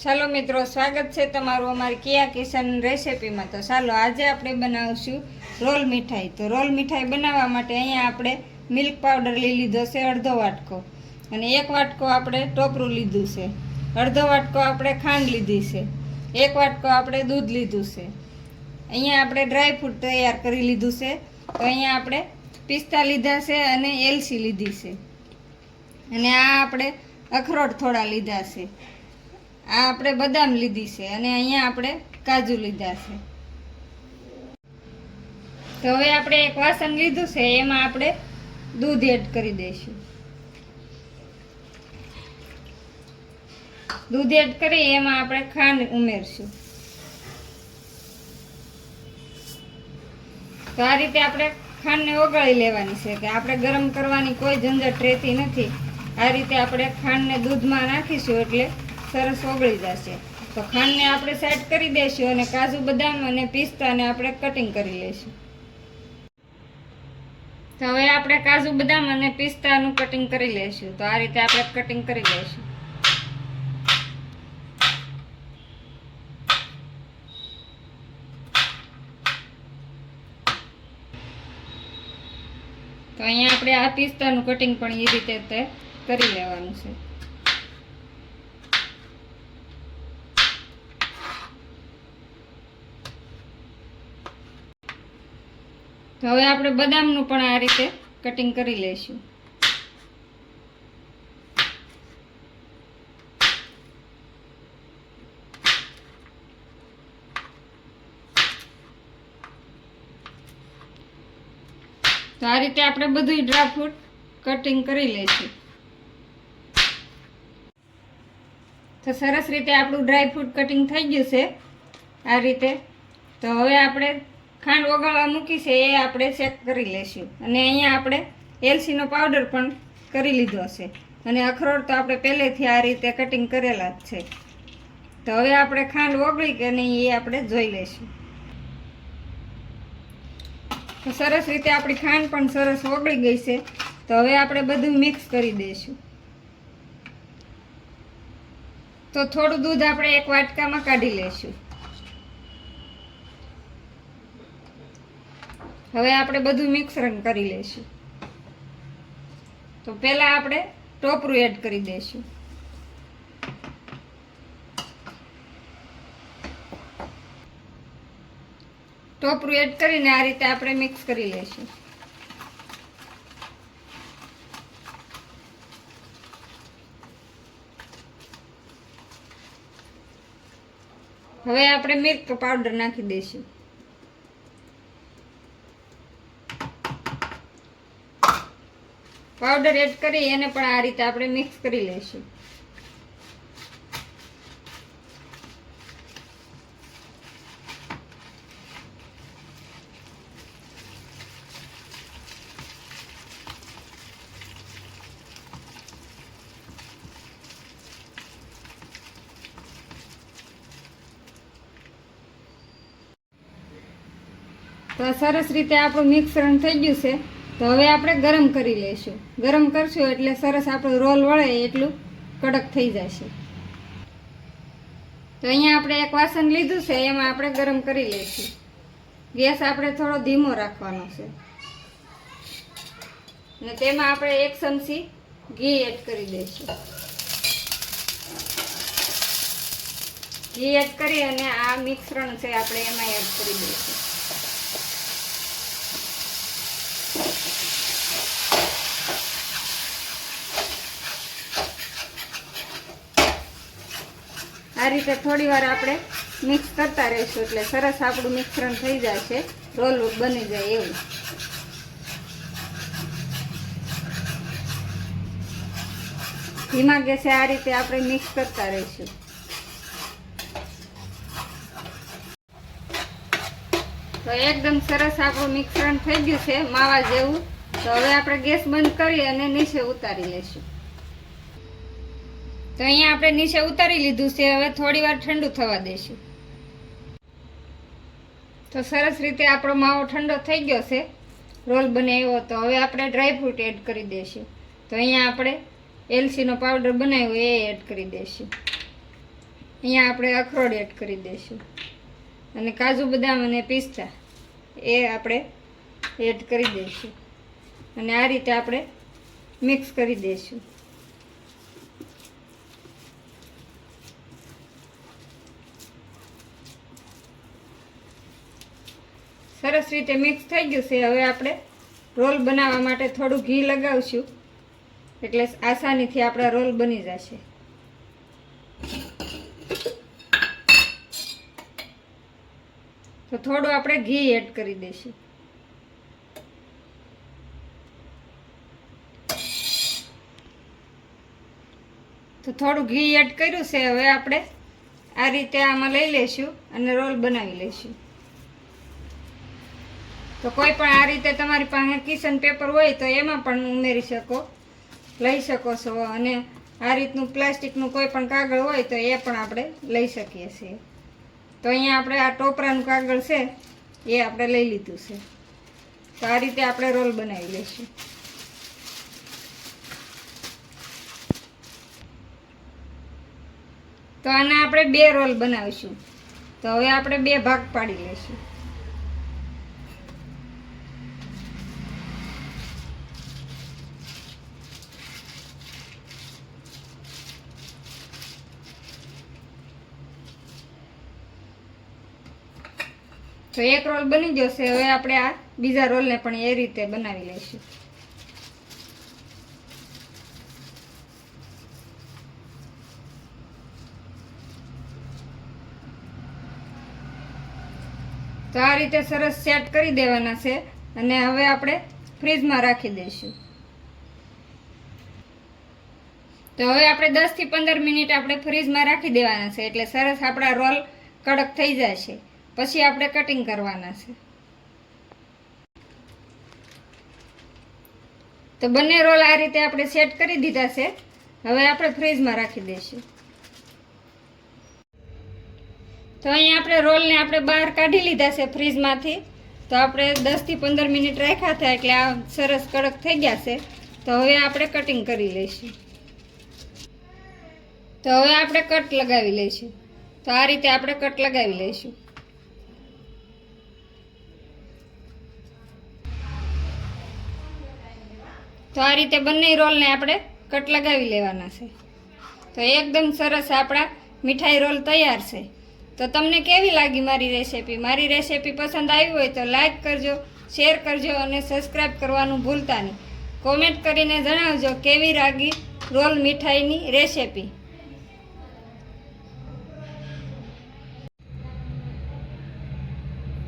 ચાલો મિત્રો, સ્વાગત છે તમારું અમારી કિયા કિચન રેસિપીમાં। તો ચાલો આજે આપણે બનાવશું રોલ મીઠાઈ। તો રોલ મીઠાઈ બનાવવા માટે અહીંયા આપણે મિલ્ક પાવડર લઈ લીધો છે અડધો વાટકો, અને 1 વાટકો આપણે ટોપરું લીધું છે, અડધો વાટકો આપણે ખાંડ લીધી છે, 1 વાટકો આપણે દૂધ લીધું છે। અહીંયા આપણે ડ્રાય ફ્રૂટ તૈયાર કરી લીધું છે। તો અહીંયા આપણે પિસ્તા લીધા છે અને એલચી લીધી છે, અને આ આપણે અખરોટ થોડા લીધા છે, આ આપણે બદામ લીધી છે, અને અહીંયા આપણે કાજુ લીધા છે। તો હવે આપણે એક વાસણ લીધું છે, એમાં આપણે દૂધ એડ કરી દઈશું। દૂધ એડ કરી એમાં આપણે ખાંડ ઉમેરશું। તો આ રીતે આપણે ખાંડને ઓગાળી લેવાની છે, કે આપણે ગરમ કરવાની કોઈ ઝંઝટ રહેતી નથી। આ રીતે આપણે ખાંડને દૂધમાં નાખીશું એટલે સરસ ઓગળી જશે। તો ખાંડને આપણે સાઈડ કરી દઈશું, અને કાજુ બદામ અને પિસ્તાને આપણે કટિંગ કરી લઈશું। તો હવે આપણે કાજુ બદામ અને પિસ્તાનું કટિંગ કરી લઈશું। તો આ રીતે આપણે કટિંગ કરી લઈશું। તો અહીંયા આપણે આ પિસ્તાનું કટિંગ પણ એ રીતે કરી લેવાનું છે। તો હવે આપણે બદામનું પણ આ રીતે કટિંગ કરી લઈશું। તો આ રીતે આપણે બધું ડ્રાય ફ્રૂટ કટિંગ કરી લઈશું। તો સરસ રીતે આપણું ડ્રાય ફ્રૂટ કટિંગ થઈ ગયું છે આ રીતે। તો હવે આપણે ખાંડ ઓગાળવા મૂકી છે એ આપણે ચેક કરી લઈશું, અને અહીંયા આપણે એલચીનો પાવડર પણ કરી લીધો છે, અને અખરોટ તો આપણે પહેલેથી આ રીતે કટિંગ કરેલા જ છે। તો હવે આપણે ખાંડ ઓગળી કે નહીં એ આપણે જોઈ લઈશું। તો સરસ રીતે આપણી ખાંડ પણ સરસ ઓગળી ગઈ છે। તો હવે આપણે બધું મિક્સ કરી દઈશું। તો થોડું દૂધ આપણે 1 વાટકામાં કાઢી લઈશું। હવે આપણે બધું મિશ્રણ કરી લઈશું। તો પહેલાં આપણે ટોપરું એડ કરી દઈશું। ટોપરું એડ કરીને આ રીતે આપણે મિક્સ કરી લઈશું। હવે આપણે મિલ્ક પાવડર નાખી દઈશું। પાવડર એડ કરી એને પણ આ રીતે આપણે મિક્સ કરી લઈશું। તો સરસ રીતે આપણું મિશ્રણ થઈ ગયું છે। તો હવે આપણે ગરમ કરી લઈશું। ગરમ કરશું એટલે સરસ આપણું રોલ વળે એટલું કડક થઈ જશે। તો અહીંયા આપણે એક વાસણ લીધું છે, એમાં આપણે ગરમ કરી લઈશું। ગેસ આપણે થોડો ધીમો રાખવાનો છે, અને તેમાં આપણે 1 ચમચી ઘી એડ કરી દઈશું। ઘી એડ કરી અને આ મિશ્રણ છે આપણે એમાં એડ કરી દઈશું। આ રીતે થોડી વાર આપણે મિક્સ કરતા રહીશું, એટલે સરસ આપણું મિશ્રણ થઈ જશે, રોલ બની જાય એવું। ધીમા ગેસે આ રીતે આપણે મિક્સ કરતા રહીશું। તો એકદમ સરસ આપણું મિશ્રણ થઈ ગયું છે માવા જેવું। તો હવે આપણે ગેસ બંધ કરી અને નીચે ઉતારી લઈશું। તો અહીંયા આપણે નીચે ઉતારી લીધું છે, હવે થોડી વાર ઠંડુ થવા દઈશું। તો સરસ રીતે આપણો માવો ઠંડો થઈ ગયો છે, રોલ બનાવ્યો। તો હવે આપણે ડ્રાય ફ્રૂટ એડ કરી દઈશું। તો અહીંયા આપણે એલચીનો પાવડર બનાવ્યો એ એડ કરી દઈશું। અહીંયા આપણે અખરોટ એડ કરી દઈશું અને કાજુ બદામ અને પિસ્તા એ આપણે એડ કરી દઈશું અને આ રીતે આપણે મિક્સ કરી દઈશું. સરસ રીતે મિક્સ થઈ ગયું છે. હવે આપણે રોલ બનાવવા માટે થોડું ઘી લગાવશું એટલે આસાનીથી આપણા રોલ બની જશે. તો થોડું આપણે ઘી એડ કરી દઈશું. તો થોડું ઘી એડ કર્યું છે. હવે આપણે આ રીતે આમાં લઈ લઈશું અને રોલ બનાવી લઈશું. તો કોઈ પણ આ રીતે તમારી પાસે કિચન પેપર હોય તો એમાં પણ ઉમેરી શકો, લઈ શકો છો. અને આ રીતનું પ્લાસ્ટિકનું કોઈ પણ કાગળ હોય તો એ પણ આપણે લઈ શકીએ છીએ. તો અહીંયા આપણે આ ટોપરાનું કાગળ છે એ આપણે લઈ લીધું છે. તો આ રીતે આપણે રોલ બનાવી લઈશું. તો આના આપણે 2 રોલ બનાવીશું. તો હવે આપણે 2 ભાગ પાડી લઈશું. તો એક રોલ બની જશે. હવે આપણે આ બીજા રોલને પણ એ રીતે બનાવી લઈશું. તો આ રીતે સરસ સેટ કરી દેવાના છે અને હવે આપણે ફ્રીજમાં રાખી દઈશું. તો હવે આપણે 10 થી 15 મિનિટ આપણે ફ્રીજમાં રાખી દેવાના છે એટલે સરસ આપણા રોલ કડક થઈ જશે. પછી આપણે કટિંગ કરવાના છે. તો બંને રોલ આ રીતે આપણે સેટ કરી દીધા છે. હવે આપણે ફ્રીજમાં રાખી દઈશું. તો અહીંયા આપણે રોલને આપણે બહાર કાઢી લીધા છે ફ્રીજમાંથી. તો આપણે 10 થી 15 મિનિટ રાખ્યા હતા એટલે આ સરસ કડક થઈ ગયા છે. તો હવે આપણે કટિંગ કરી લઈશું. તો હવે આપણે કટ લગાવી લઈશું. તો આ રીતે આપણે કટ લગાવી લઈશું. તો આ રીતે બંને રોલને આપણે કટ લગાવી લેવાના છે. તો એકદમ સરસ આપણા મીઠાઈ રોલ તૈયાર છે. તો તમને કેવી લાગી મારી રેસીપી? મારી રેસીપી પસંદ આવી હોય તો લાઈક કરજો, શેર કરજો અને સબસ્ક્રાઈબ કરવાનું ભૂલતા નહીં. કોમેન્ટ કરીને જણાવજો કેવી લાગી રોલ મીઠાઈની રેસીપી.